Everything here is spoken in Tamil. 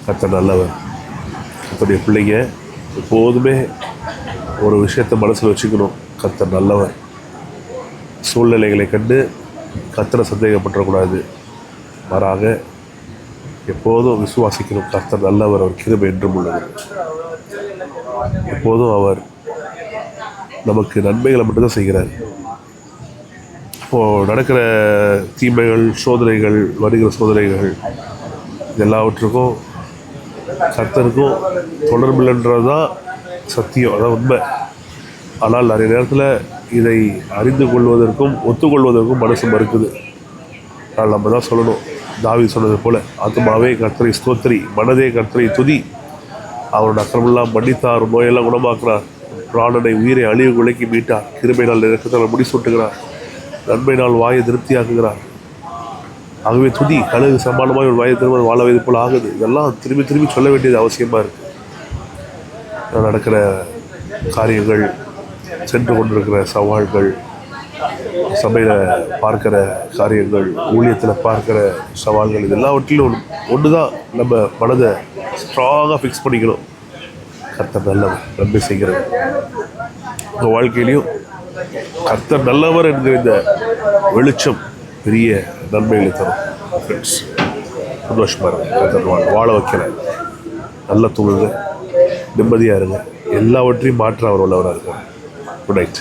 கர்த்தர் நல்லவர். கர்த்தருடைய பிள்ளைங்க எப்போதுமே ஒரு விஷயத்தை மனசில் வச்சுக்கணும். கர்த்தர் நல்லவர். சூழ்நிலைகளை கண்டு கர்த்தரை சந்தேகப்பட்டுறக்கூடாது. மாறாக எப்போதும் விசுவாசிக்கணும். கர்த்தர் நல்லவர். அவர் கிருபை என்றும் உள்ளது. எப்போதும் அவர் நமக்கு நன்மைகளை மட்டும்தான் செய்கிறார். இப்போது நடக்கிற தீமைகள், சோதனைகள், வருகிற சோதனைகள் எல்லாவற்றுக்கும் கர்த்தருக்கும் தொடர்பில்லைன்றது தான் சத்தியம், அதான் உண்மை. ஆனால் நிறைய நேரத்தில் இதை அறிந்து கொள்வதற்கும் ஒத்துக்கொள்வதற்கும் மனசு மறுக்குது. ஆனால் நம்ம தான் சொல்லணும், தாவீது சொன்னது போல், ஆத்துமாவே கர்த்தரை ஸ்தோத்திரி, மனதே கர்த்தரை துதி, அவரோட அக்கிரமெல்லாம் மன்னித்தார், நோயெல்லாம் குணமாக்குறார், பிராணனை உயிரை அழிவு விலக்கி மீட்டார், கிருபையினால் இரக்கத்தால் முடிசூட்டுகிறார், நன்மையினால் வாயை திருப்தியாக்குகிறார். ஆகவே துதி, கழுகு சமானமாக ஒரு வாயை திரும்ப வாழ வைத்து போல் ஆகுது. இதெல்லாம் திரும்பி திரும்பி சொல்ல வேண்டியது அவசியமாக இருக்குது. நடக்கிற காரியங்கள், சென்று கொண்டிருக்கிற சவால்கள், சபையில் பார்க்கிற காரியங்கள், ஊழியத்தில் பார்க்கிற சவால்கள், இது எல்லாவற்றிலும் ஒன்று தான் நம்ம மனதை ஸ்ட்ராங்காக ஃபிக்ஸ் பண்ணிக்கணும். கர்த்தர் நல்லவர், நன்மை செய்கிறது. உங்கள் வாழ்க்கையிலையும் கர்த்தர் நல்லவர் என்கிற இந்த வெளிச்சம் பெரிய நன்மைகளை தரும். ஃப்ரெண்ட்ஸ், சந்தோஷமாக இருங்க. கர்த்தர் வாழ வைக்கிறேன். நல்லா தூங்குங்க, நிம்மதியாக இருங்க. எல்லாவற்றையும் மாற்ற அவர் உள்ளவராக இருக்கார். Good night.